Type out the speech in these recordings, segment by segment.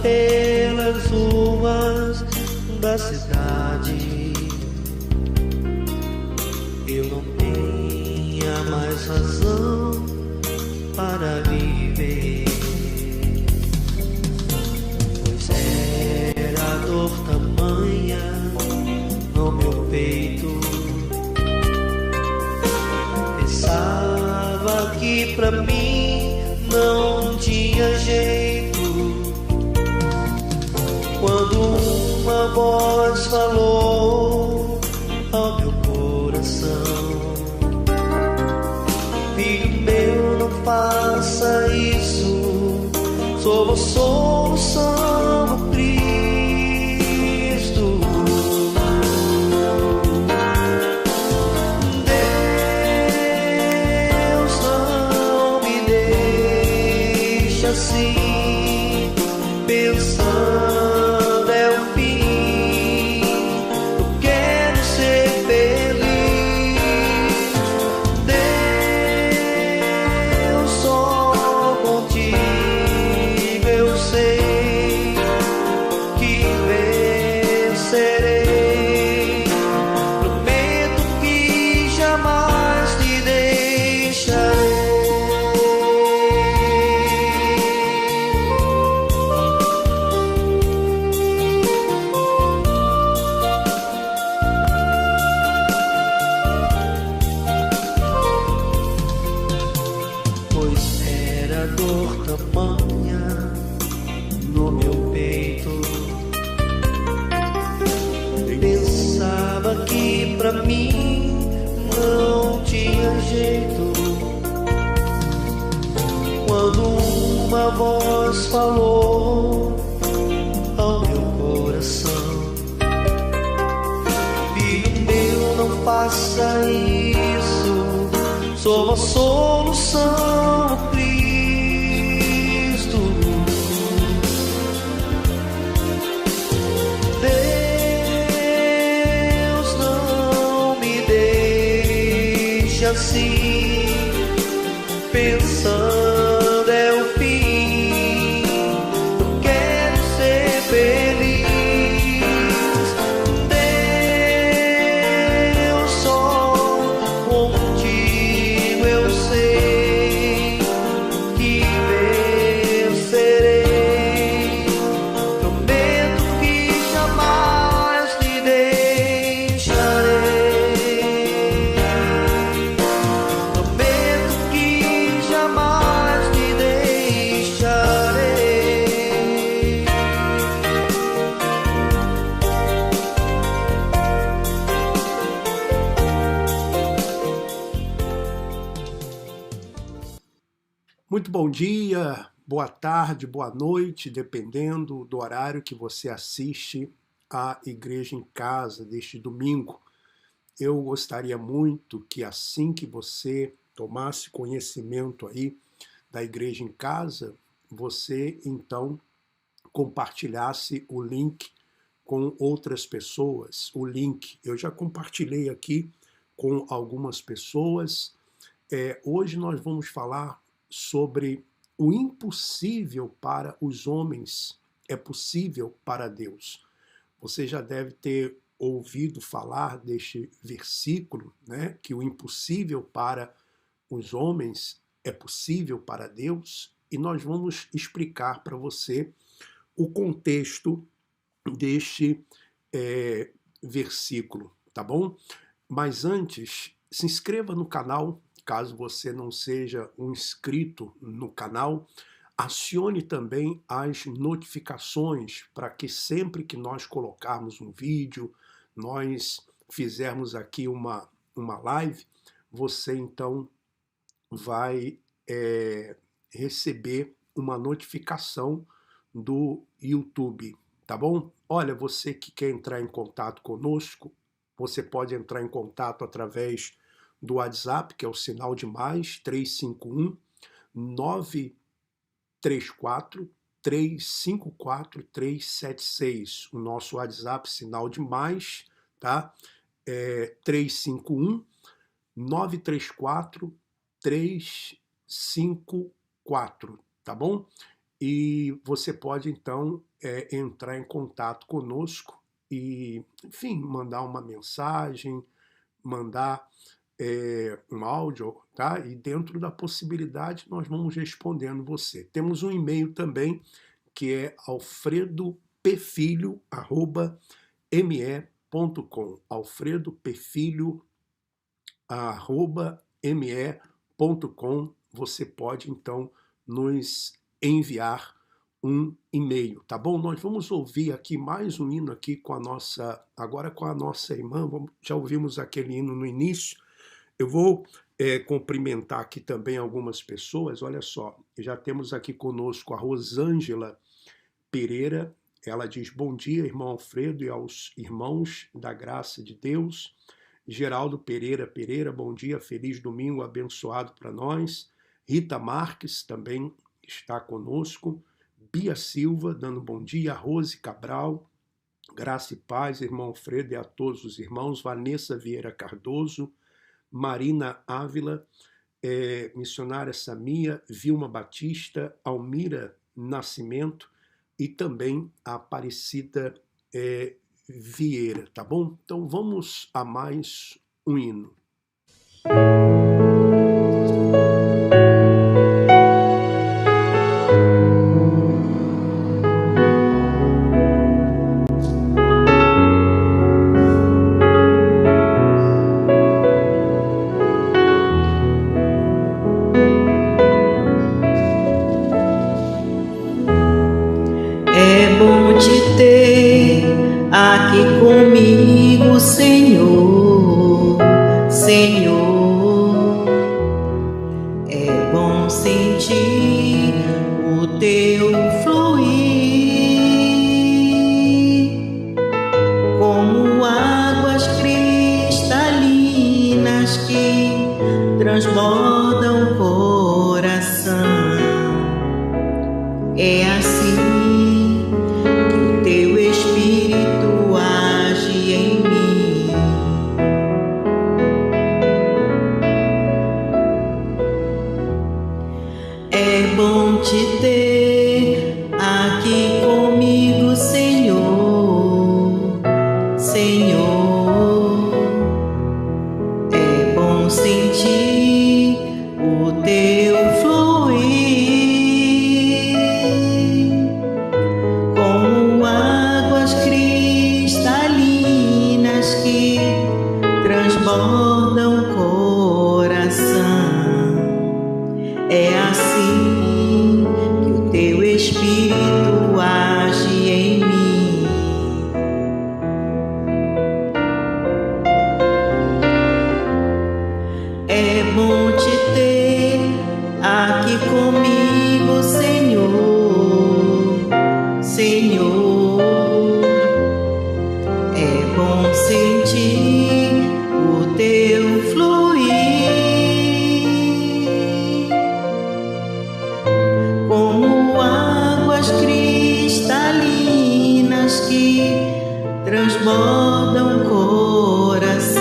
pelas ruas da cidade, eu não tenha mais razão para viver, pois era dor tamanha no meu peito. Pensava que pra mim não tinha jeito, quando uma voz falou ao meu coração: filho meu, não faça isso, sou a solução do Cristo. Deus não me deixa assim, pensando é o fim. Eu quero ser feliz. Deus, só contigo eu sei que vencerei. Prometo que jamais te deixarei. Pois era dor tamanha no meu peito, pensava que pra mim não tinha jeito, quando uma voz falou ao meu coração: filho meu, não faça isso, sou a solução, Cristo. Deus não me deixa assim, pensando é o fim. Eu quero ser feliz. Deus, só contigo eu sei que vencerei. Prometo que jamais te deixarei. Prometo que jamais te deixarei. Muito bom dia, boa tarde, boa noite, dependendo do horário que você assiste a Igreja em Casa deste domingo. Eu gostaria muito que assim que você tomasse conhecimento aí da Igreja em Casa, você então compartilhasse o link com outras pessoas. O link eu já compartilhei aqui com algumas pessoas. Hoje nós vamos falar sobre o impossível para os homens é possível para Deus. Você já deve ter ouvido falar deste versículo, né? Que o impossível para os homens é possível para Deus, e nós vamos explicar para você o contexto deste versículo, tá bom? Mas antes, se inscreva no canal, caso você não seja um inscrito no canal. Acione também as notificações para que sempre que nós colocarmos um vídeo, nós fizermos aqui uma live, você então vai receber uma notificação do YouTube, tá bom? Olha, você que quer entrar em contato conosco, você pode entrar em contato através do WhatsApp, que é o sinal de mais, 351 934 354 376. O nosso WhatsApp, sinal de mais, tá? 351 934 354, tá bom? e você pode então entrar em contato conosco e, enfim, mandar uma mensagem, mandar um áudio, tá? E dentro da possibilidade nós vamos respondendo você. Temos um e-mail também que é alfredopefilho@me.com, alfredopefilho@me.com. Você pode então nos enviar um e-mail, tá bom? Nós vamos ouvir aqui mais um hino aqui agora com a nossa irmã. Já ouvimos aquele hino no início. Eu vou cumprimentar aqui também algumas pessoas. Olha só, já temos aqui conosco a Rosângela Pereira. Ela diz: bom dia, irmão Alfredo, e aos irmãos da graça de Deus. Geraldo Pereira, bom dia, feliz domingo abençoado para nós. Rita Marques também está conosco. Bia Silva, dando bom dia. Rose Cabral, graça e paz, irmão Alfredo, e a todos os irmãos. Vanessa Vieira Cardoso, Marina Ávila, missionária Samia, Vilma Batista, Almira Nascimento e também a Aparecida Vieira, tá bom? Então vamos a mais um hino. É bom te ter aqui comigo, Senhor, Senhor. É bom sentir o teu fluir, como águas cristalinas que transbordam o coração. É assim que o teu Espírito age em mim. É bom te ter aqui comigo, Senhor, Senhor. É bom sentir o teu fluir, como águas cristalinas que transbordam o coração. É assim que o teu Espírito age em mim. É bom te ter aqui comigo, Senhor, Senhor. É bom sentir o teu fluir, como águas cristalinas que transbordam o coração.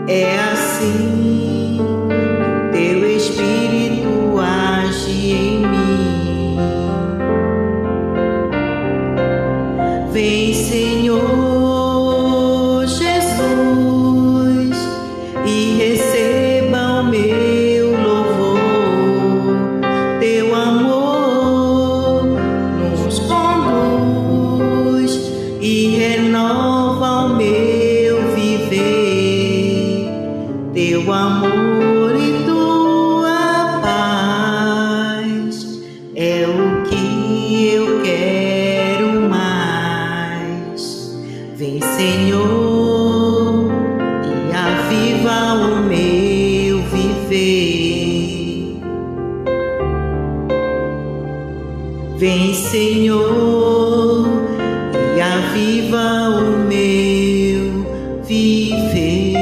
É assim que o teu Espírito age em mim. Vem, Senhor Jesus, e receba o meu louvor. Teu amor nos conduz e renova o meu viver. Teu amor e tua paz é o que eu quero mais. Vem, Senhor, e aviva o meu viver. Vem, Senhor, e aviva o meu viver.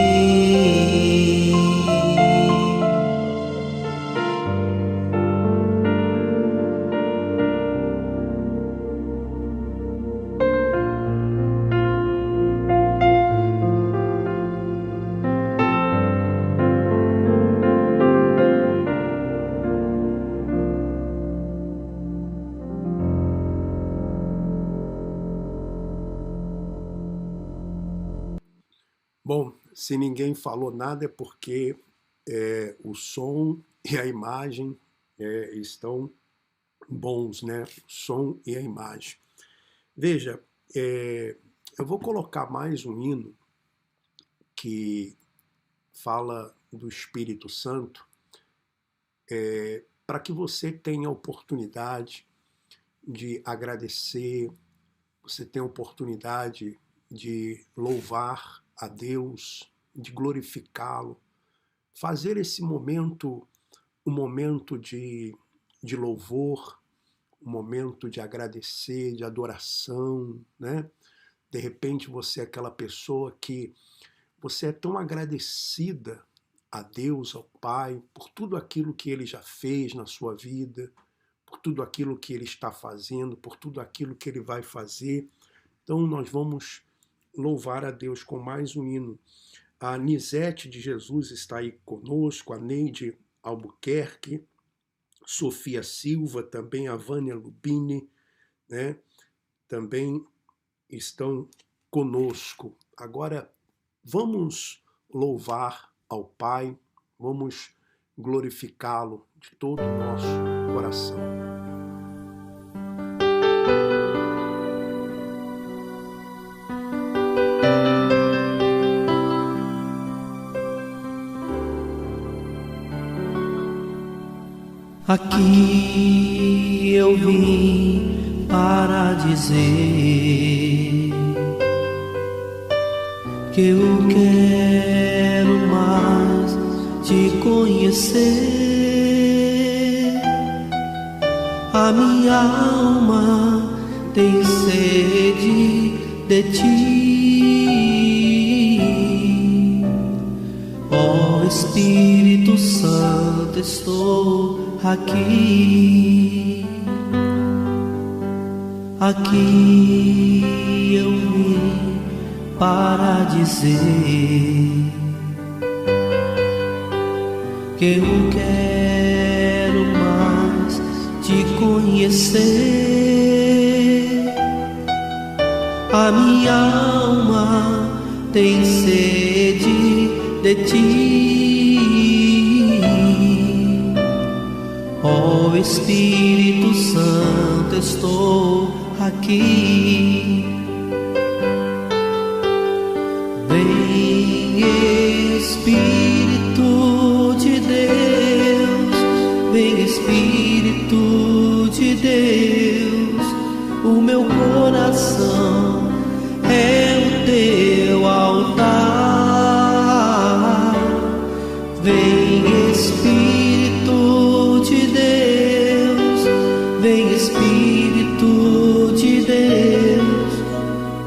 Se ninguém falou nada é porque o som e a imagem estão bons, né? O som e a imagem. Veja, eu vou colocar mais um hino que fala do Espírito Santo, para que você tenha a oportunidade de agradecer, você tenha a oportunidade de louvar a Deus, de glorificá-lo, fazer esse momento um momento de louvor, um momento de agradecer, de adoração, né? De repente você é aquela pessoa que você é tão agradecida a Deus, ao Pai, por tudo aquilo que Ele já fez na sua vida, por tudo aquilo que Ele está fazendo, por tudo aquilo que Ele vai fazer. Então nós vamos louvar a Deus com mais um hino. A Nisete de Jesus está aí conosco, a Neide Albuquerque, Sofia Silva, também a Vânia Lubini, né? Também estão conosco. Agora, vamos louvar ao Pai, vamos glorificá-lo de todo o nosso coração. Aqui eu vim para dizer que eu quero mais te conhecer. A minha alma tem sede de ti. Ó Espírito Santo, estou aqui. Aqui eu vim para dizer que eu quero mais te conhecer. A minha alma tem sede de ti. Ó Espírito Santo, estou aqui. Vem Espírito de Deus, vem Espírito de Deus, o meu coração é o teu altar. Vem Espírito de Deus, vem Espírito de Deus,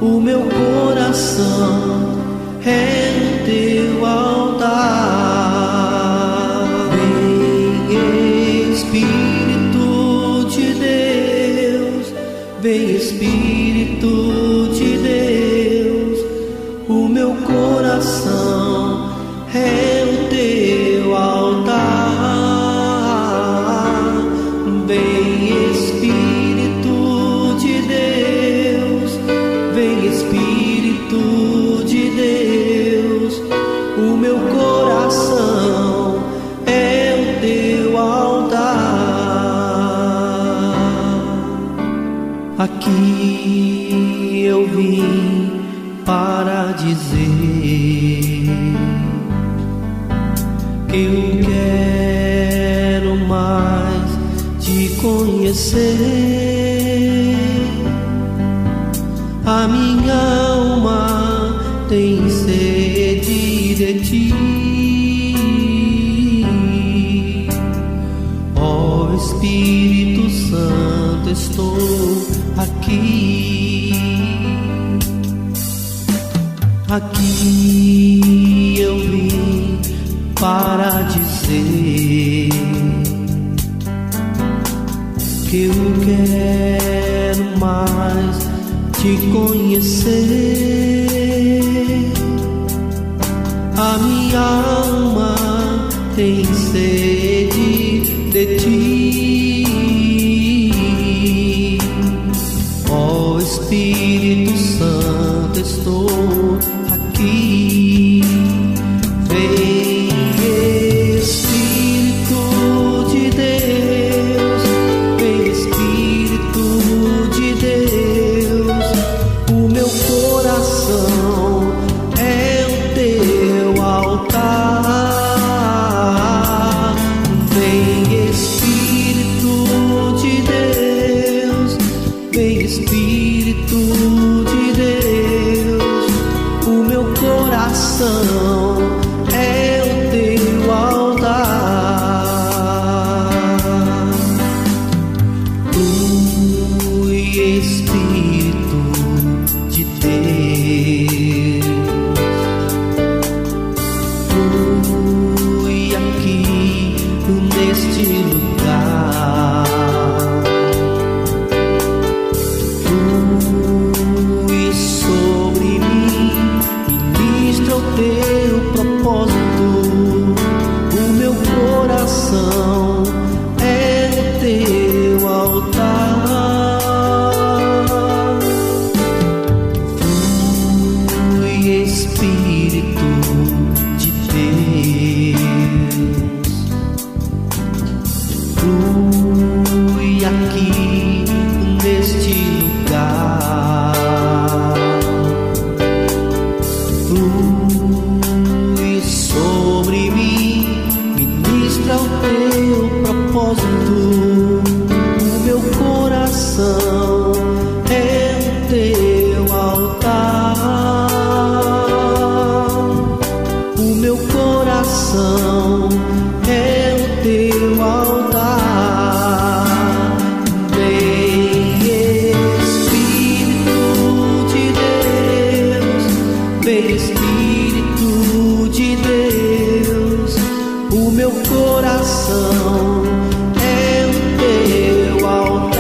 o meu coração é o teu altar. Vem Espírito de Deus, vem Espírito de Deus, o meu coração é o teu altar. Vem Espírito de Deus, vem Espírito de Deus, o meu coração é o teu altar. Aqui eu vim para dizer que eu quero mais te conhecer. A minha alma tem sede de ti. Ó Espírito Santo, estou aqui. Aqui eu vim para dizer que eu quero mais te conhecer. A minha alma tem sede de ti. Ó Espírito Santo, estou aqui. teu altar. Vem Espírito de Deus, vem Espírito de Deus, o meu coração é o teu altar.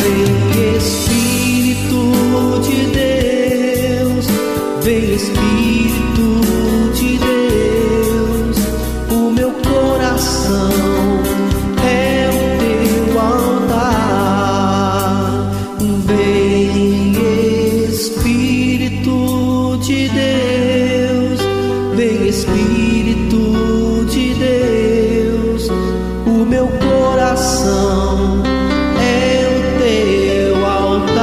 Vem Espírito de Deus, vem Espírito de Deus, o meu coração é o teu altar. Vem Espírito de Deus, vem Espírito de Deus, o meu coração é o teu altar.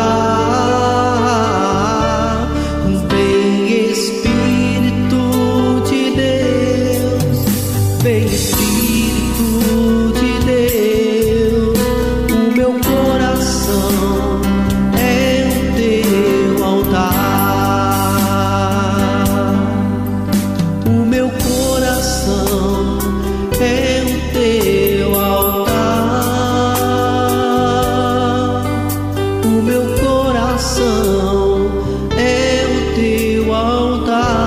Vem Espírito de Deus, vem Espírito de Deus, o meu coração é o teu altar. O meu coração é o teu altar. O meu coração é o teu altar.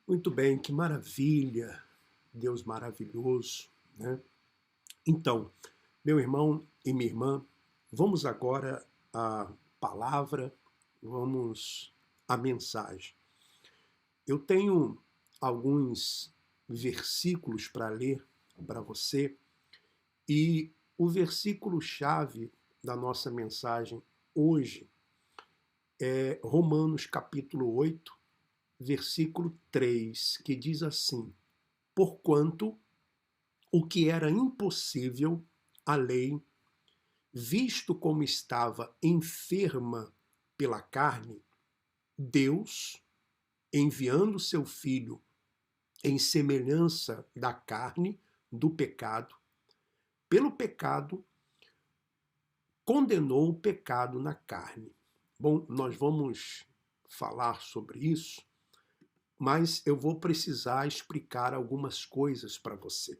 Muito bem, que maravilha, Deus maravilhoso, né? Então, meu irmão e minha irmã, vamos agora à palavra, vamos à mensagem. Eu tenho alguns versículos para ler para você e o versículo-chave da nossa mensagem hoje é Romanos capítulo 8, versículo 3, que diz assim: porquanto o que era impossível à lei, visto como estava enferma pela carne, Deus, enviando seu Filho em semelhança da carne do pecado, pelo pecado, condenou o pecado na carne. Bom, nós vamos falar sobre isso, mas eu vou precisar explicar algumas coisas para você.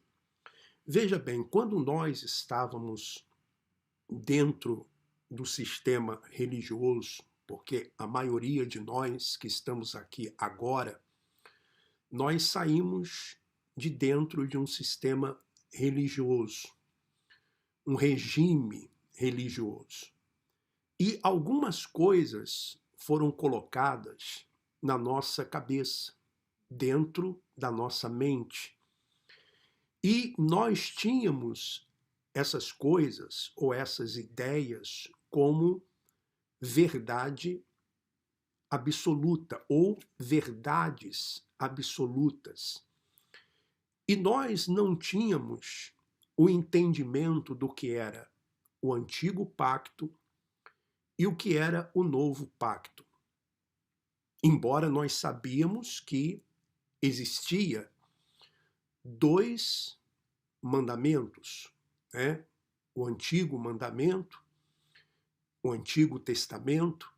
Veja bem, quando nós estávamos dentro do sistema religioso, porque a maioria de nós que estamos aqui agora, nós saímos de dentro de um sistema religioso, um regime religioso. E algumas coisas foram colocadas na nossa cabeça, dentro da nossa mente. E nós tínhamos essas coisas ou essas ideias como verdade absoluta ou verdades absolutas. E nós não tínhamos o entendimento do que era o antigo pacto e o que era o novo pacto. Embora nós sabíamos que existia 2 mandamentos, né? O antigo mandamento, o Antigo Testamento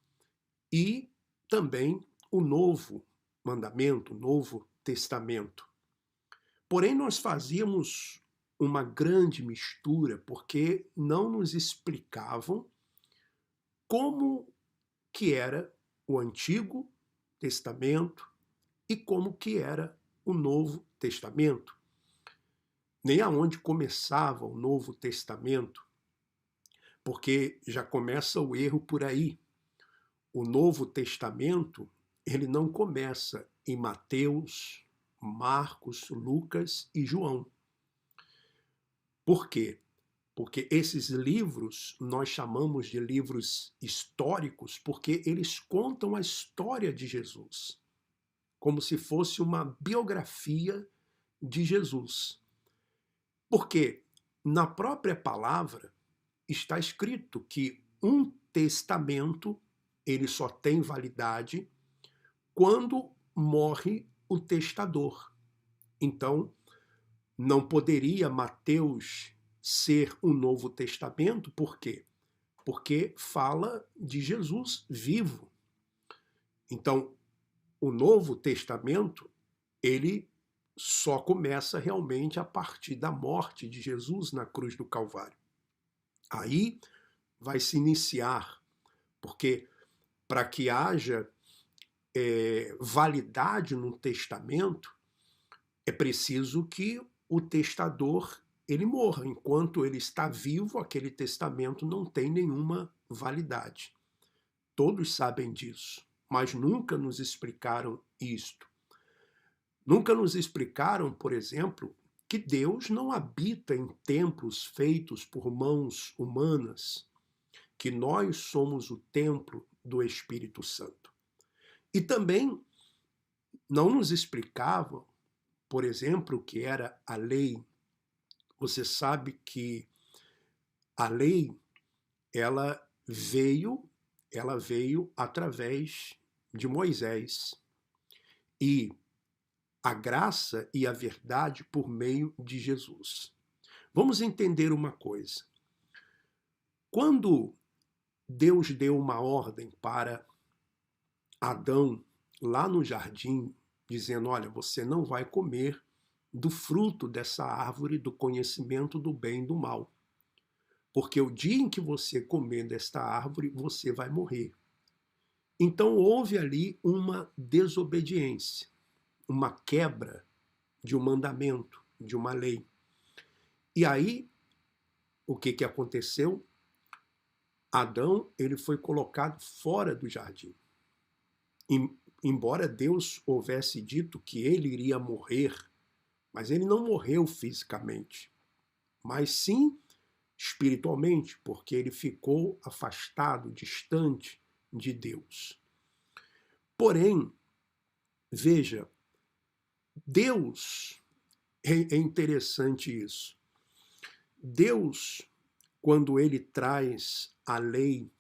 e também o novo mandamento, o Novo Testamento. Porém, nós fazíamos uma grande mistura porque não nos explicavam como que era o Antigo Testamento e como que era o Novo Testamento. Nem aonde começava o Novo Testamento, porque já começa o erro por aí. O Novo Testamento, ele não começa em Mateus, Marcos, Lucas e João. Por quê? Porque esses livros nós chamamos de livros históricos porque eles contam a história de Jesus, como se fosse uma biografia de Jesus. Porque na própria palavra está escrito que um testamento ele só tem validade quando morre o testador. Então, não poderia Mateus ser o Novo Testamento, por quê? Porque fala de Jesus vivo. Então, o Novo Testamento, ele só começa realmente a partir da morte de Jesus na cruz do Calvário. Aí vai se iniciar, porque para que haja validade no testamento, é preciso que o testador ele morra. Enquanto ele está vivo, aquele testamento não tem nenhuma validade. Todos sabem disso, mas nunca nos explicaram isto. Nunca nos explicaram, por exemplo, que Deus não habita em templos feitos por mãos humanas, que nós somos o templo do Espírito Santo. E também não nos explicavam, por exemplo, o que era a lei. Você sabe que a lei, ela veio através de Moisés. E a graça e a verdade por meio de Jesus. Vamos entender uma coisa. Quando Deus deu uma ordem para Adão lá no jardim, dizendo, olha, você não vai comer do fruto dessa árvore do conhecimento do bem e do mal, porque o dia em que você comer desta árvore, você vai morrer. Então houve ali uma desobediência, uma quebra de um mandamento, de uma lei. E aí, o que aconteceu? Adão, ele foi colocado fora do jardim. Embora Deus houvesse dito que ele iria morrer, mas ele não morreu fisicamente, mas sim espiritualmente, porque ele ficou afastado, distante de Deus. Porém, veja, Deus, é interessante isso. Deus, quando ele traz a lei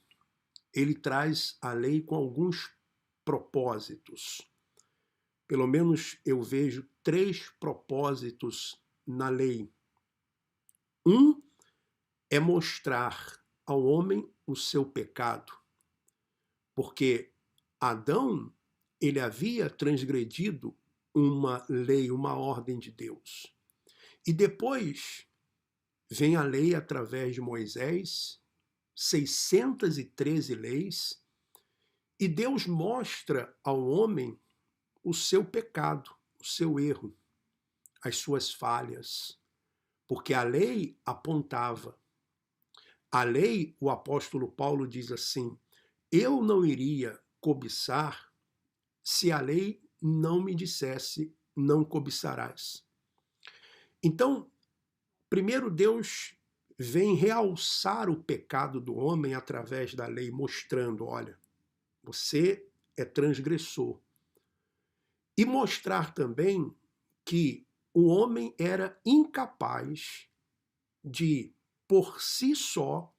com alguns propósitos. Pelo menos eu vejo 3 propósitos na lei. Um é mostrar ao homem o seu pecado, porque Adão, ele havia transgredido uma lei, uma ordem de Deus. E depois vem a lei através de Moisés, 613 leis, e Deus mostra ao homem o seu pecado, o seu erro, as suas falhas, porque a lei apontava. A lei, o apóstolo Paulo diz assim, eu não iria cobiçar se a lei não me dissesse, não cobiçarás. Então, primeiro Deus vem realçar o pecado do homem através da lei, mostrando, olha, você é transgressor. E mostrar também que o homem era incapaz de, por si só,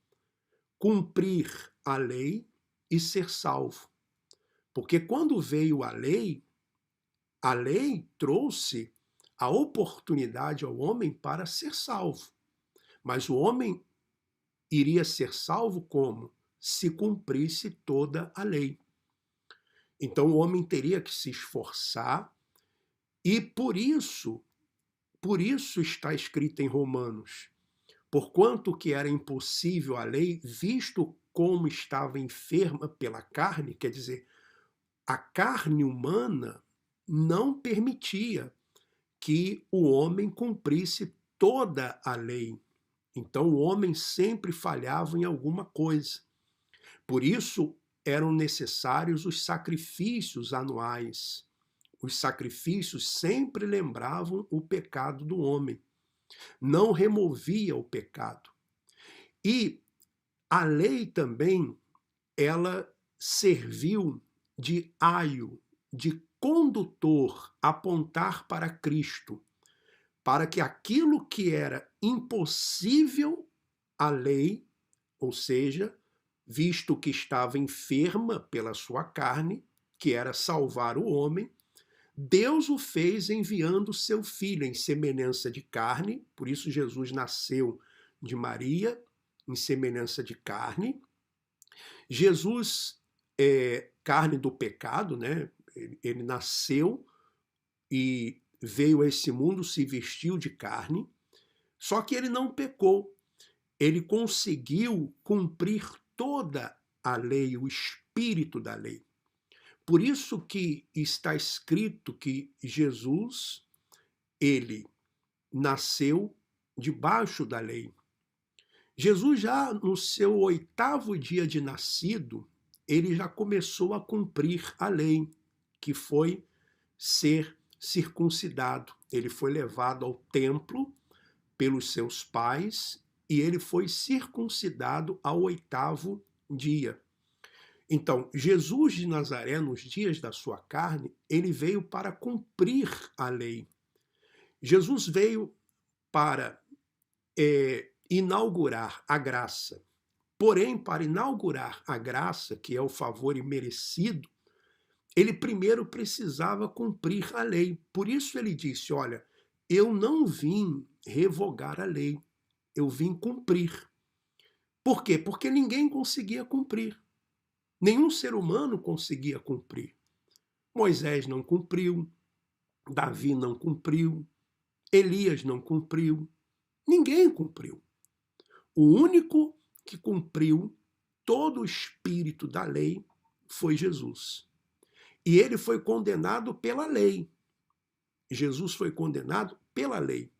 cumprir a lei e ser salvo. Porque quando veio a lei trouxe a oportunidade ao homem para ser salvo. Mas o homem iria ser salvo como? Se cumprisse toda a lei. Então o homem teria que se esforçar e por isso está escrito em Romanos, porquanto que era impossível a lei, visto como estava enferma pela carne, quer dizer, a carne humana não permitia que o homem cumprisse toda a lei. Então o homem sempre falhava em alguma coisa. Por isso eram necessários os sacrifícios anuais. Os sacrifícios sempre lembravam o pecado do homem. Não removia o pecado. E a lei também, ela serviu de aio, de condutor, apontar para Cristo, para que aquilo que era impossível à lei, ou seja, visto que estava enferma pela sua carne, que era salvar o homem, Deus o fez enviando seu filho em semelhança de carne, por isso Jesus nasceu de Maria em semelhança de carne. Jesus é carne do pecado, né? Ele nasceu e veio a esse mundo, se vestiu de carne, só que ele não pecou. Ele conseguiu cumprir toda a lei, o espírito da lei. Por isso que está escrito que Jesus, ele nasceu debaixo da lei. Jesus já no seu 8º dia de nascido, ele já começou a cumprir a lei, que foi ser circuncidado. Ele foi levado ao templo pelos seus pais e ele foi circuncidado ao 8º dia. Então, Jesus de Nazaré, nos dias da sua carne, ele veio para cumprir a lei. Jesus veio para inaugurar a graça. Porém, para inaugurar a graça, que é o favor imerecido, ele primeiro precisava cumprir a lei. Por isso ele disse, olha, eu não vim revogar a lei, eu vim cumprir. Por quê? Porque ninguém conseguia cumprir. Nenhum ser humano conseguia cumprir. Moisés não cumpriu, Davi não cumpriu, Elias não cumpriu, ninguém cumpriu. O único que cumpriu todo o espírito da lei foi Jesus. E ele foi condenado pela lei. Jesus foi condenado pela lei.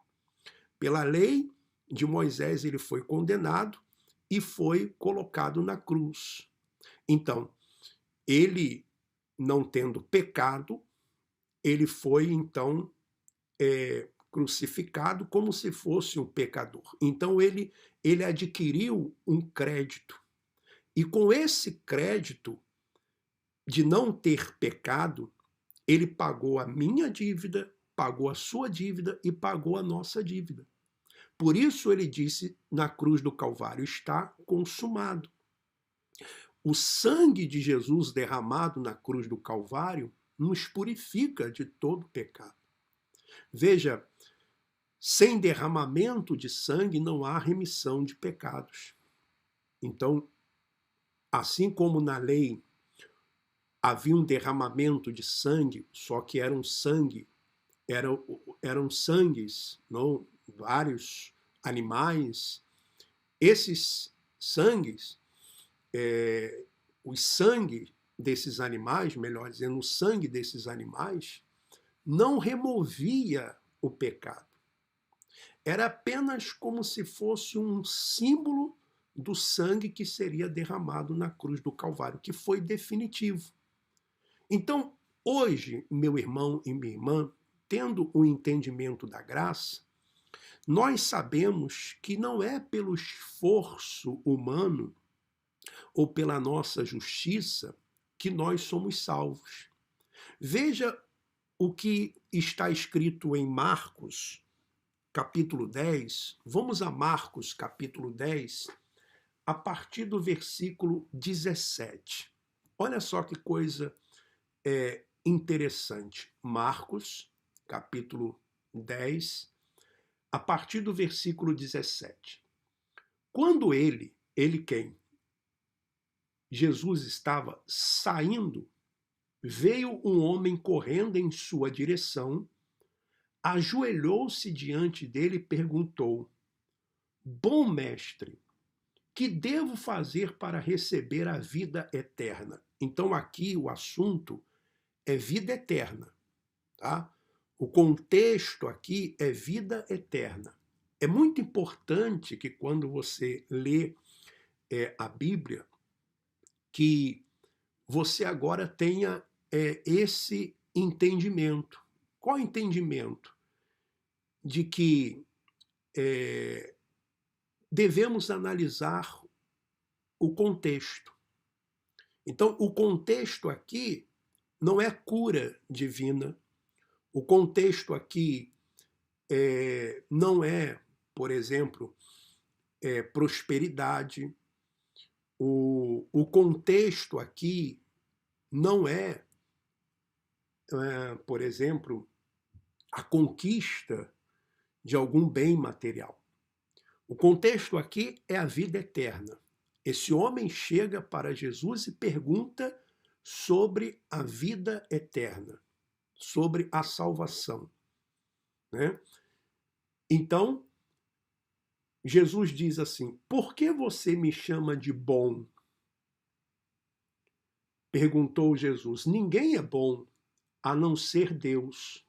Pela lei de Moisés ele foi condenado e foi colocado na cruz. Então, ele, não tendo pecado, ele foi, então, crucificado como se fosse um pecador. Então, ele adquiriu um crédito. E com esse crédito de não ter pecado, ele pagou a minha dívida, pagou a sua dívida e pagou a nossa dívida. Por isso ele disse na cruz do Calvário, está consumado. O sangue de Jesus derramado na cruz do Calvário nos purifica de todo pecado. Veja, sem derramamento de sangue não há remissão de pecados. Então, assim como na lei havia um derramamento de sangue, só que eram sangues, não, vários animais, esses sangues, os sangue desses animais, melhor dizendo, o sangue desses animais, não removia o pecado. Era apenas como se fosse um símbolo do sangue que seria derramado na cruz do Calvário, que foi definitivo. Então, hoje, meu irmão e minha irmã, tendo o entendimento da graça, nós sabemos que não é pelo esforço humano ou pela nossa justiça que nós somos salvos. Veja o que está escrito em Marcos, capítulo 10. Vamos a Marcos, capítulo 10, a partir do versículo 17. Olha só que coisa interessante. Marcos, capítulo 10, a partir do versículo 17. Quando ele quem? Jesus estava saindo, veio um homem correndo em sua direção, ajoelhou-se diante dele e perguntou: Bom mestre, que devo fazer para receber a vida eterna? Então aqui o assunto é vida eterna, tá? O contexto aqui é vida eterna. É muito importante que quando você lê a Bíblia, que você agora tenha esse entendimento. Qual entendimento? De que devemos analisar o contexto. Então, o contexto aqui não é cura divina. O contexto aqui não é, por exemplo, prosperidade. O contexto aqui não é por exemplo, a conquista de algum bem material. O contexto aqui é a vida eterna. Esse homem chega para Jesus e pergunta sobre a vida eterna, sobre a salvação, né? Então, Jesus diz assim: por que você me chama de bom? Perguntou Jesus. Ninguém é bom a não ser Deus.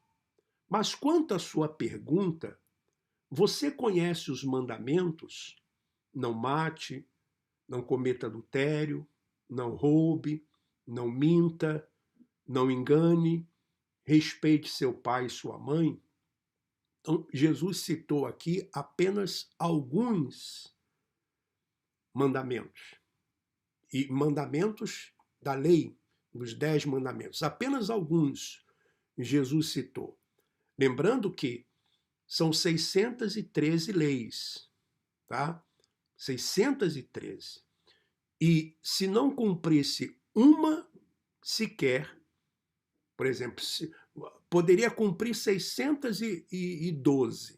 Mas quanto à sua pergunta, você conhece os mandamentos? Não mate, não cometa adultério, não roube, não minta, não engane, respeite seu pai e sua mãe. Então, Jesus citou aqui apenas alguns mandamentos. E mandamentos da lei, dos 10 mandamentos. Apenas alguns Jesus citou. Lembrando que são 613 leis, tá? 613. E se não cumprisse uma sequer, por exemplo, poderia cumprir 612,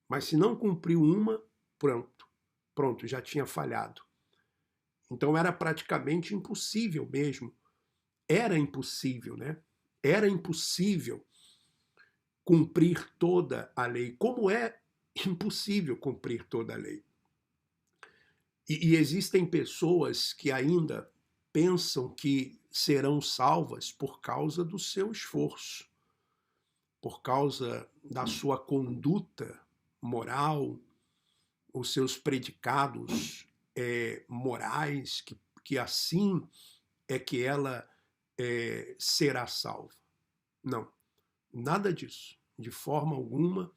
mas se não cumpriu uma, pronto, já tinha falhado. Então era praticamente impossível mesmo. Era impossível, né? Era impossível cumprir toda a lei. Como é impossível cumprir toda a lei? E existem pessoas que ainda pensam que serão salvas por causa do seu esforço, por causa da sua conduta moral, os seus predicados morais, que assim é que ela será salva. Não, nada disso. De forma alguma,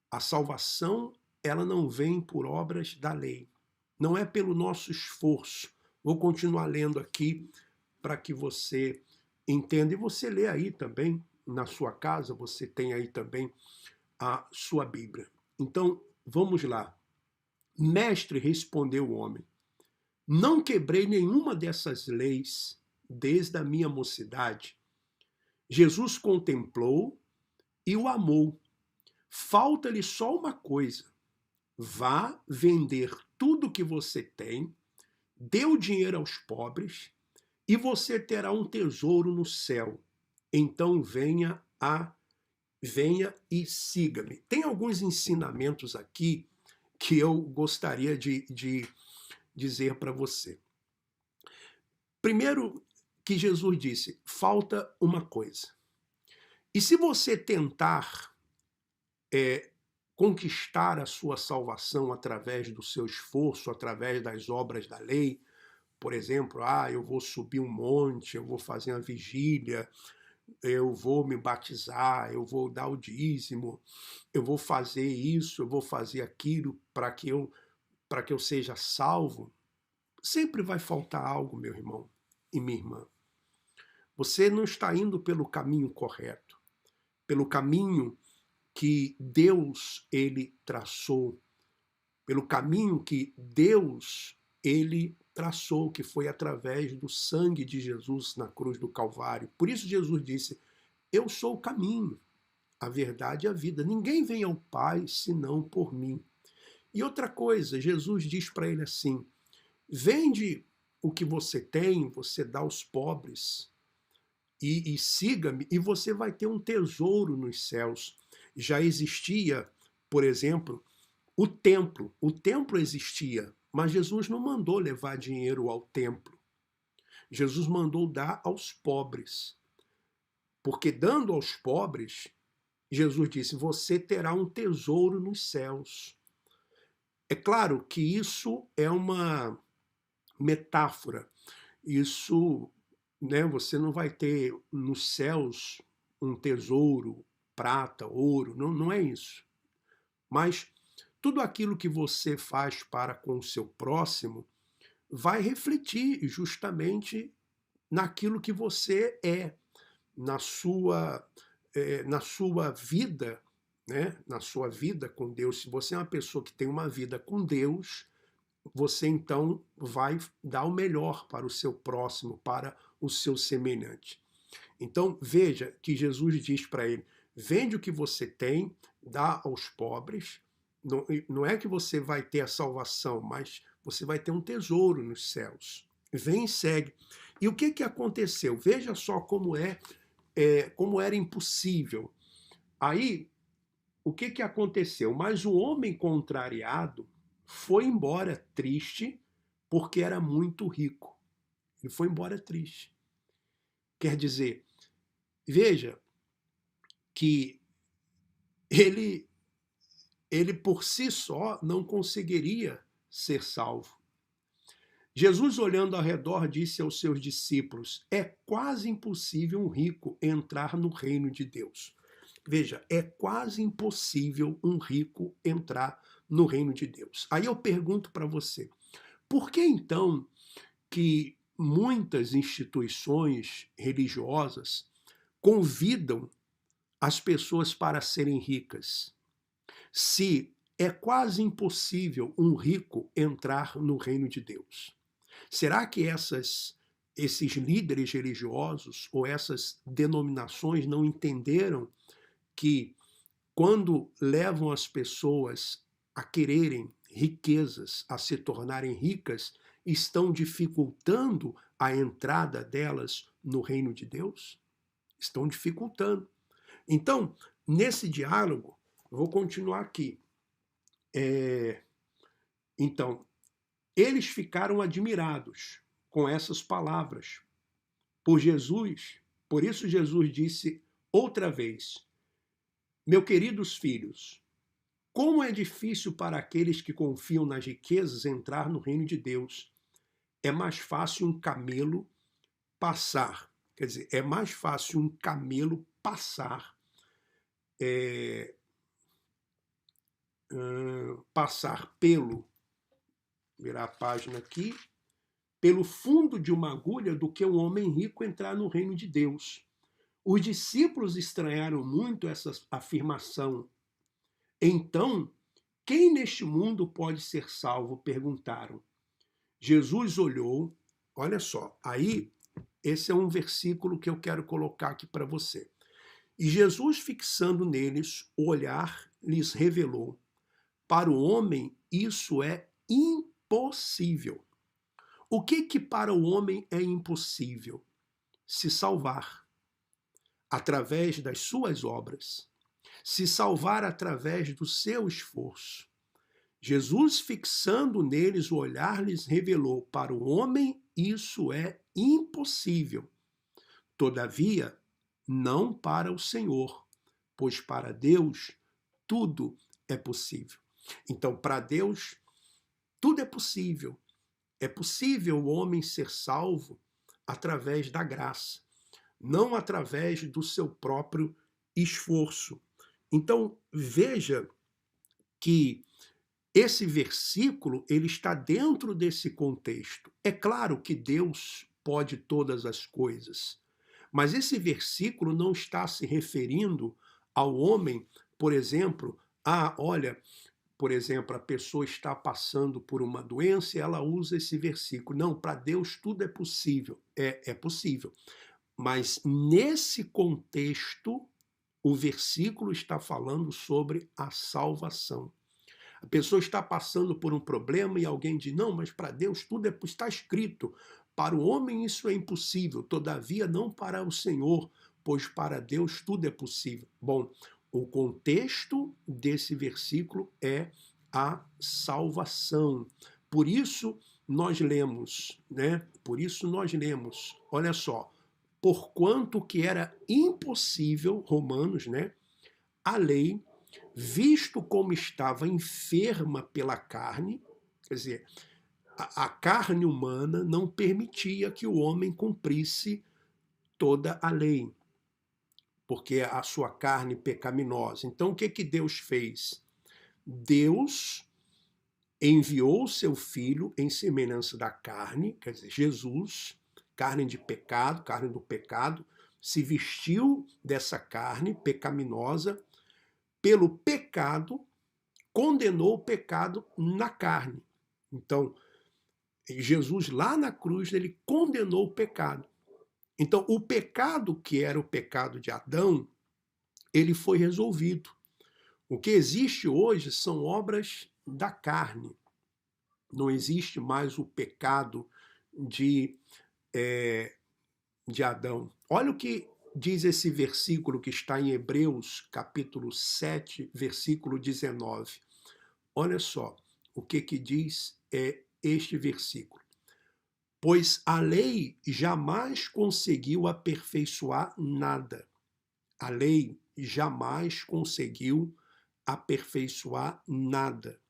a salvação ela não vem por obras da lei. Não é pelo nosso esforço. Vou continuar lendo aqui para que você entenda. E você lê aí também, na sua casa, você tem aí também a sua Bíblia. Então, vamos lá. Mestre, respondeu o homem, não quebrei nenhuma dessas leis desde a minha mocidade. Jesus contemplou e o amou. Falta-lhe só uma coisa. Vá vender tudo o que você tem, dê o dinheiro aos pobres e você terá um tesouro no céu. Então venha e siga-me. Tem alguns ensinamentos aqui que eu gostaria de dizer para você. Primeiro, que Jesus disse, falta uma coisa. E se você tentar conquistar a sua salvação através do seu esforço, através das obras da lei, por exemplo, eu vou subir um monte, eu vou fazer uma vigília, eu vou me batizar, eu vou dar o dízimo, eu vou fazer isso, eu vou fazer aquilo para que eu seja salvo, sempre vai faltar algo, meu irmão e minha irmã. Você não está indo pelo caminho correto, pelo caminho que Deus ele traçou, pelo caminho que Deus ele traçou, que foi através do sangue de Jesus na cruz do Calvário. Por isso Jesus disse, eu sou o caminho, a verdade e a vida. Ninguém vem ao Pai senão por mim. E outra coisa, Jesus diz para ele assim, vende o que você tem, você dá aos pobres e siga-me e você vai ter um tesouro nos céus. Já existia, por exemplo, o templo. O templo existia, mas Jesus não mandou levar dinheiro ao templo. Jesus mandou dar aos pobres. Porque dando aos pobres, Jesus disse, você terá um tesouro nos céus. É claro que isso é uma metáfora. Isso, né, você não vai ter nos céus um tesouro, prata, ouro, não é isso. Mas tudo aquilo que você faz para com o seu próximo vai refletir justamente naquilo que você é, na sua vida, né? Na sua vida com Deus. Se você é uma pessoa que tem uma vida com Deus, você então vai dar o melhor para o seu próximo, para o seu semelhante. Então veja que Jesus diz para ele: vende o que você tem, dá aos pobres. Não é que você vai ter a salvação, mas você vai ter um tesouro nos céus. Vem e segue. E o que aconteceu? Veja só como era impossível. Aí, o que aconteceu? Mas o homem contrariado foi embora triste, porque era muito rico. Ele foi embora triste. Quer dizer, veja que ele por si só não conseguiria ser salvo. Jesus, olhando ao redor, disse aos seus discípulos: é quase impossível um rico entrar no reino de Deus. Veja, é quase impossível um rico entrar no reino de Deus. Aí eu pergunto para você, por que então que muitas instituições religiosas convidam as pessoas para serem ricas, se é quase impossível um rico entrar no reino de Deus? Será que esses líderes religiosos ou essas denominações não entenderam que quando levam as pessoas a quererem riquezas, a se tornarem ricas, estão dificultando a entrada delas no reino de Deus? Estão dificultando. Então, nesse diálogo, vou continuar aqui. Então, eles ficaram admirados com essas palavras por Jesus. Por isso Jesus disse outra vez: meus queridos filhos, como é difícil para aqueles que confiam nas riquezas entrar no reino de Deus. É mais fácil um camelo passar. Quer dizer, é mais fácil um camelo passar pelo, virar a página aqui, pelo fundo de uma agulha do que um homem rico entrar no reino de Deus. Os discípulos estranharam muito essa afirmação. Então, quem neste mundo pode ser salvo? Perguntaram. Jesus olhou, olha só, aí esse é um versículo que eu quero colocar aqui para você. E Jesus, fixando neles o olhar, lhes revelou: para o homem isso é impossível. O que para o homem é impossível? Se salvar através das suas obras, se salvar através do seu esforço. Jesus, fixando neles o olhar, lhes revelou: para o homem isso é impossível. Todavia, não para o Senhor, pois para Deus tudo é possível. Então, para Deus, tudo é possível. É possível o homem ser salvo através da graça, não através do seu próprio esforço. Então, veja que esse versículo ele está dentro desse contexto. É claro que Deus pode todas as coisas, mas esse versículo não está se referindo ao homem, por exemplo, por exemplo, a pessoa está passando por uma doença e ela usa esse versículo. Não, para Deus tudo é possível. É possível. Mas nesse contexto, o versículo está falando sobre a salvação. A pessoa está passando por um problema e alguém diz: não, mas para Deus tudo está escrito. Para o homem isso é impossível, todavia não para o Senhor, pois para Deus tudo é possível. Bom, o contexto desse versículo é a salvação. Por isso nós lemos, olha só, porquanto que era impossível, Romanos, a lei, visto como estava enferma pela carne, quer dizer, a carne humana não permitia que o homem cumprisse toda a lei, porque a sua carne pecaminosa. Então, o que Deus fez? Deus enviou o seu Filho em semelhança da carne, quer dizer, Jesus, carne de pecado, carne do pecado, se vestiu dessa carne pecaminosa, pelo pecado, condenou o pecado na carne. Então, Jesus lá na cruz, ele condenou o pecado. Então, o pecado que era o pecado de Adão, ele foi resolvido. O que existe hoje são obras da carne. Não existe mais o pecado de Adão. Olha o que diz esse versículo que está em Hebreus, capítulo 7, versículo 19. Olha só o que diz este versículo. Pois a lei jamais conseguiu aperfeiçoar nada. A lei jamais conseguiu aperfeiçoar nada.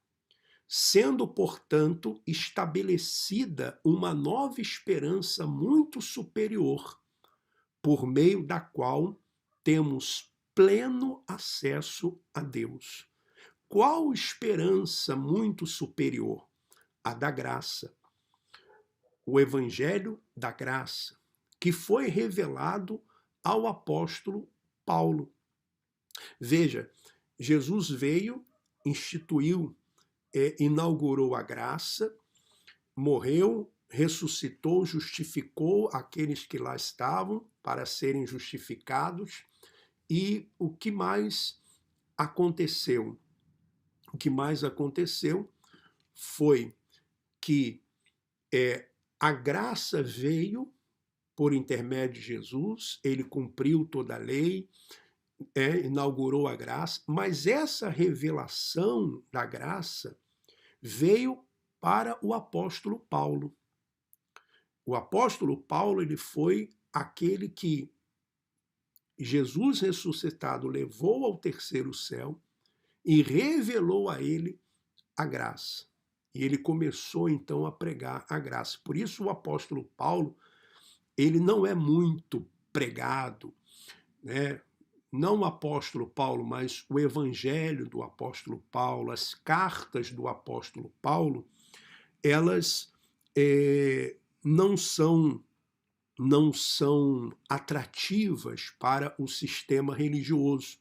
Sendo, portanto, estabelecida uma nova esperança muito superior, por meio da qual temos pleno acesso a Deus. Qual esperança muito superior? A da graça. O Evangelho da graça, que foi revelado ao apóstolo Paulo. Veja, Jesus veio, instituiu, inaugurou a graça, morreu, ressuscitou, justificou aqueles que lá estavam para serem justificados. E o que mais aconteceu? O que mais aconteceu foi que a graça veio por intermédio de Jesus, ele cumpriu toda a lei, inaugurou a graça, mas essa revelação da graça veio para o apóstolo Paulo. O apóstolo Paulo, ele foi aquele que Jesus ressuscitado levou ao terceiro céu e revelou a ele a graça. E ele começou então a pregar a graça. Por isso o apóstolo Paulo, ele não é muito pregado, né? Não o apóstolo Paulo, mas o evangelho do apóstolo Paulo, as cartas do apóstolo Paulo, elas não são atrativas para o sistema religioso.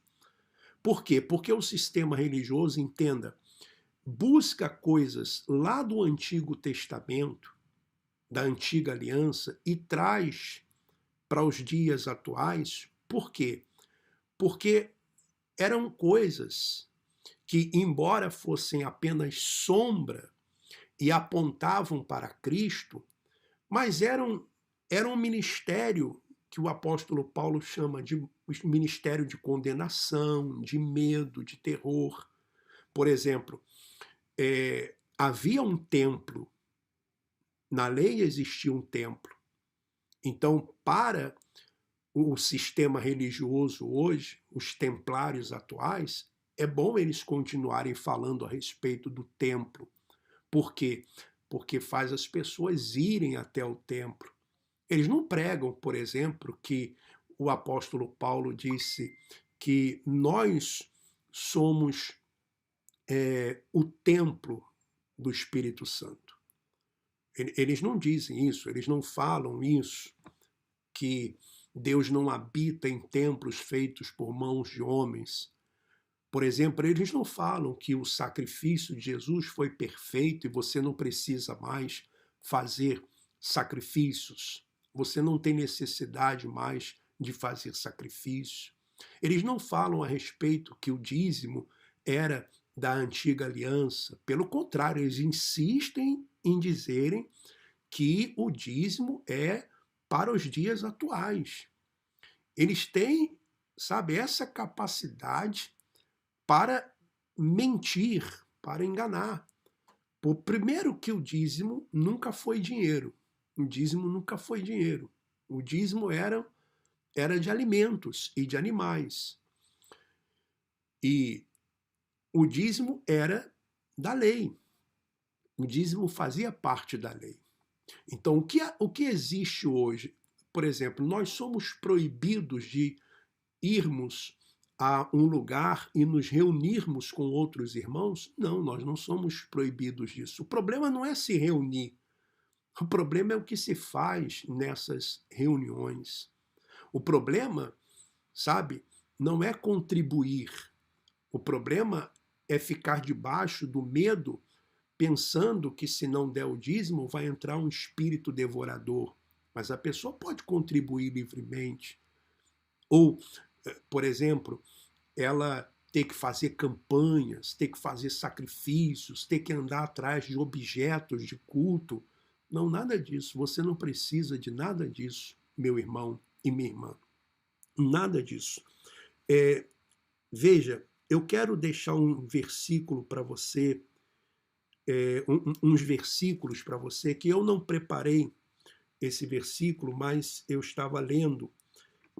Por quê? Porque o sistema religioso, entenda, busca coisas lá do Antigo Testamento, da Antiga Aliança, e traz para os dias atuais. Por quê? Porque eram coisas que, embora fossem apenas sombra e apontavam para Cristo, mas eram um ministério que o apóstolo Paulo chama de ministério de condenação, de medo, de terror. Por exemplo, havia um templo, na lei existia um templo. Então, para o sistema religioso hoje, os templários atuais, é bom eles continuarem falando a respeito do templo. Por quê? Porque faz as pessoas irem até o templo. Eles não pregam, por exemplo, que o apóstolo Paulo disse que nós somos o templo do Espírito Santo. Eles não dizem isso, eles não falam isso, que Deus não habita em templos feitos por mãos de homens. Por exemplo, eles não falam que o sacrifício de Jesus foi perfeito e você não precisa mais fazer sacrifícios. Você não tem necessidade mais de fazer sacrifício. Eles não falam a respeito que o dízimo era da antiga aliança. Pelo contrário, eles insistem em dizerem que o dízimo é para os dias atuais. Eles têm, sabe, essa capacidade para mentir, para enganar. Primeiro que o dízimo nunca foi dinheiro. O dízimo nunca foi dinheiro. O dízimo era de alimentos e de animais. E o dízimo era da lei. O dízimo fazia parte da lei. Então, o que existe hoje? Por exemplo, nós somos proibidos de irmos a um lugar e nos reunirmos com outros irmãos? Não, nós não somos proibidos disso. O problema não é se reunir. O problema é o que se faz nessas reuniões. O problema, sabe, não é contribuir. O problema é ficar debaixo do medo, pensando que se não der o dízimo vai entrar um espírito devorador mas a pessoa pode contribuir livremente. Ou, por exemplo, ela ter que fazer campanhas, ter que fazer sacrifícios, ter que andar atrás de objetos de culto. Não, nada disso. Você não precisa de nada disso, meu irmão e minha irmã. Nada disso. Veja, eu quero deixar um versículo para você, uns versículos para você, que eu não preparei esse versículo, mas eu estava lendo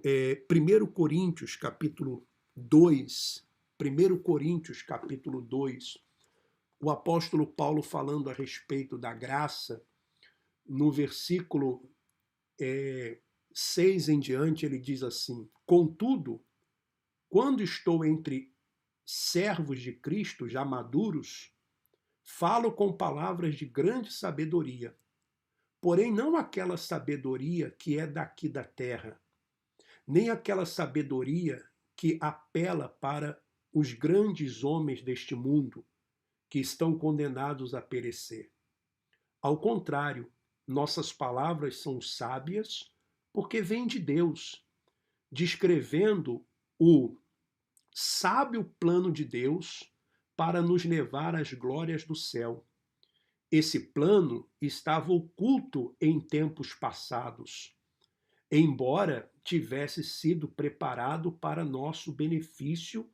1 Coríntios, capítulo 2, 1 Coríntios, capítulo 2, o apóstolo Paulo falando a respeito da graça, no versículo 6 em diante, ele diz assim: contudo, quando estou entre servos de Cristo já maduros, falo com palavras de grande sabedoria, porém não aquela sabedoria que é daqui da terra, nem aquela sabedoria que apela para os grandes homens deste mundo, que estão condenados a perecer. Ao contrário, nossas palavras são sábias, porque vêm de Deus, descrevendo o sábio plano de Deus para nos levar às glórias do céu. Esse plano estava oculto em tempos passados, embora tivesse sido preparado para nosso benefício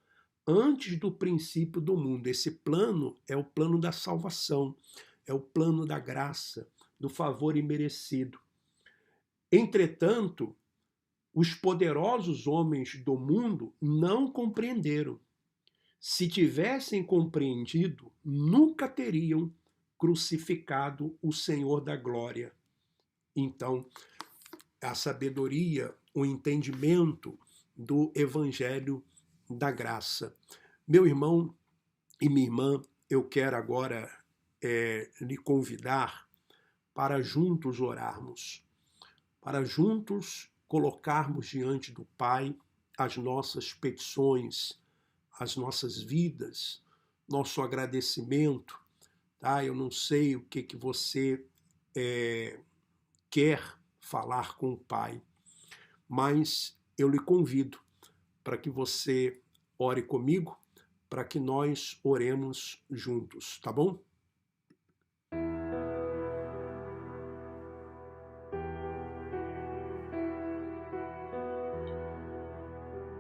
antes do princípio do mundo. Esse plano é o plano da salvação, é o plano da graça, do favor imerecido. Entretanto, os poderosos homens do mundo não compreenderam. Se tivessem compreendido, nunca teriam crucificado o Senhor da glória. Então, a sabedoria, o entendimento do evangelho da graça. Meu irmão e minha irmã, eu quero agora lhe convidar para juntos orarmos, para juntos colocarmos diante do Pai as nossas petições, as nossas vidas, nosso agradecimento. Tá? Eu não sei o que você quer falar com o Pai, mas eu lhe convido para que você ore comigo, para que nós oremos juntos, tá bom?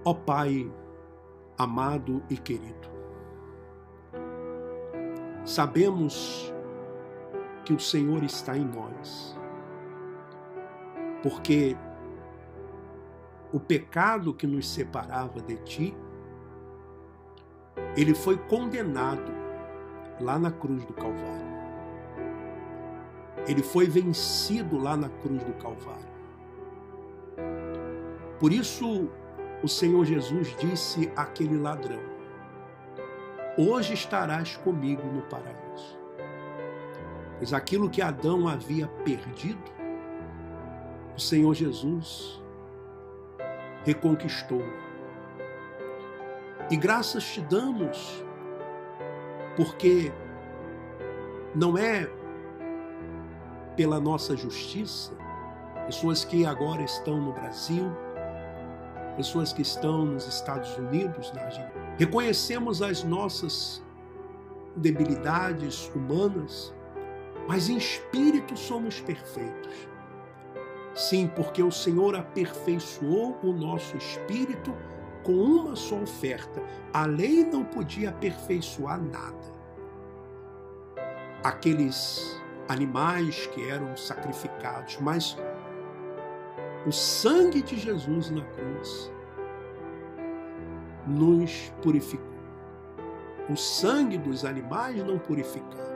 Ó Pai amado e querido, sabemos que o Senhor está em nós, porque o pecado que nos separava de Ti, ele foi condenado lá na cruz do Calvário. Ele foi vencido lá na cruz do Calvário. Por isso, o Senhor Jesus disse àquele ladrão: hoje estarás comigo no paraíso. Pois aquilo que Adão havia perdido, o Senhor Jesus reconquistou. E graças te damos, porque não é pela nossa justiça, pessoas que agora estão no Brasil, pessoas que estão nos Estados Unidos, na Argentina, reconhecemos as nossas debilidades humanas, mas em espírito somos perfeitos. Sim, porque o Senhor aperfeiçoou o nosso espírito com uma só oferta. A lei não podia aperfeiçoar nada. Aqueles animais que eram sacrificados, mas o sangue de Jesus na cruz nos purificou. O sangue dos animais não purificava.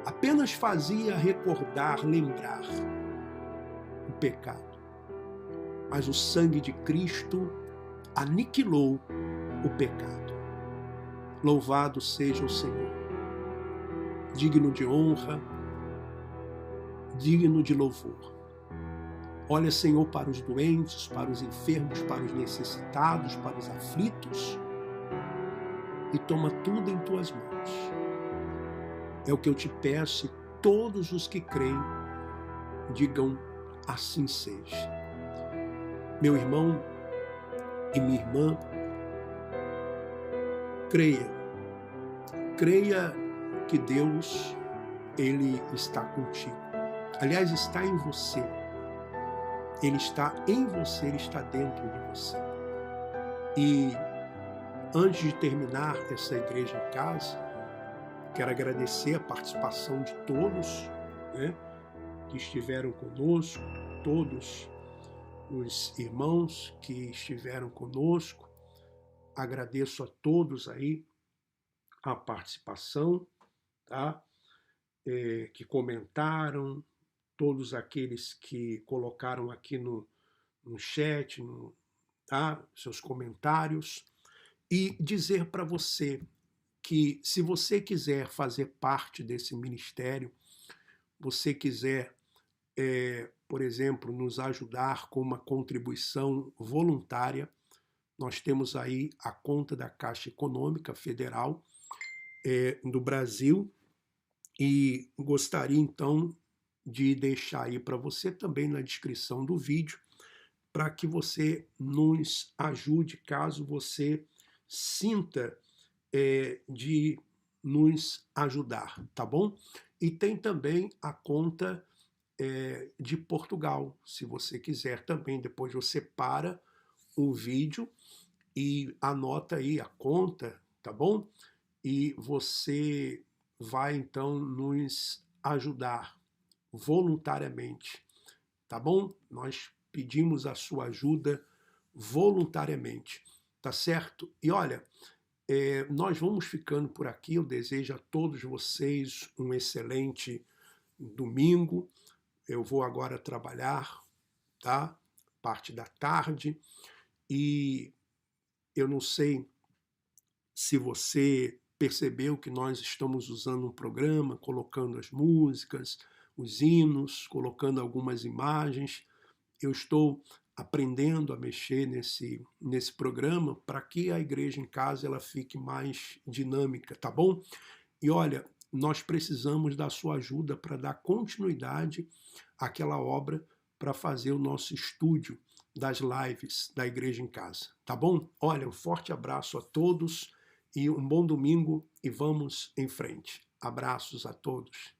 Apenas fazia recordar, lembrar o pecado. Mas o sangue de Cristo aniquilou o pecado. Louvado seja o Senhor. Digno de honra, digno de louvor. Olha, Senhor, para os doentes, para os enfermos, para os necessitados, para os aflitos, e toma tudo em tuas mãos. É o que eu te peço, e todos os que creem digam assim seja. Meu irmão e minha irmã, creia que Deus, Ele está contigo. Aliás, está em você. Ele está em você, Ele está dentro de você. E antes de terminar essa Igreja em Casa, quero agradecer a participação de todos, né, que estiveram conosco, todos os irmãos que estiveram conosco. Agradeço a todos aí a participação, tá? Que comentaram, todos aqueles que colocaram aqui no chat, tá? Seus comentários. E dizer para você que, se você quiser fazer parte desse ministério, você quiser, por exemplo, nos ajudar com uma contribuição voluntária, nós temos aí a conta da Caixa Econômica Federal do Brasil, e gostaria então de deixar aí para você também na descrição do vídeo, para que você nos ajude, caso você sinta de nos ajudar, tá bom? E tem também a conta de Portugal, se você quiser também. Depois você para o vídeo e anota aí a conta, tá bom? E você vai então nos ajudar voluntariamente, tá bom? Nós pedimos a sua ajuda voluntariamente, tá certo? E olha, nós vamos ficando por aqui. Eu desejo a todos vocês um excelente domingo. Eu vou agora trabalhar, tá? Parte da tarde. E eu não sei se você percebeu que nós estamos usando um programa, colocando as músicas, os hinos, colocando algumas imagens. Eu estou aprendendo a mexer nesse programa para que a Igreja em Casa ela fique mais dinâmica, tá bom? E olha, nós precisamos da sua ajuda para dar continuidade àquela obra, para fazer o nosso estúdio das lives da Igreja em Casa, tá bom? Olha, um forte abraço a todos e um bom domingo, e vamos em frente. Abraços a todos.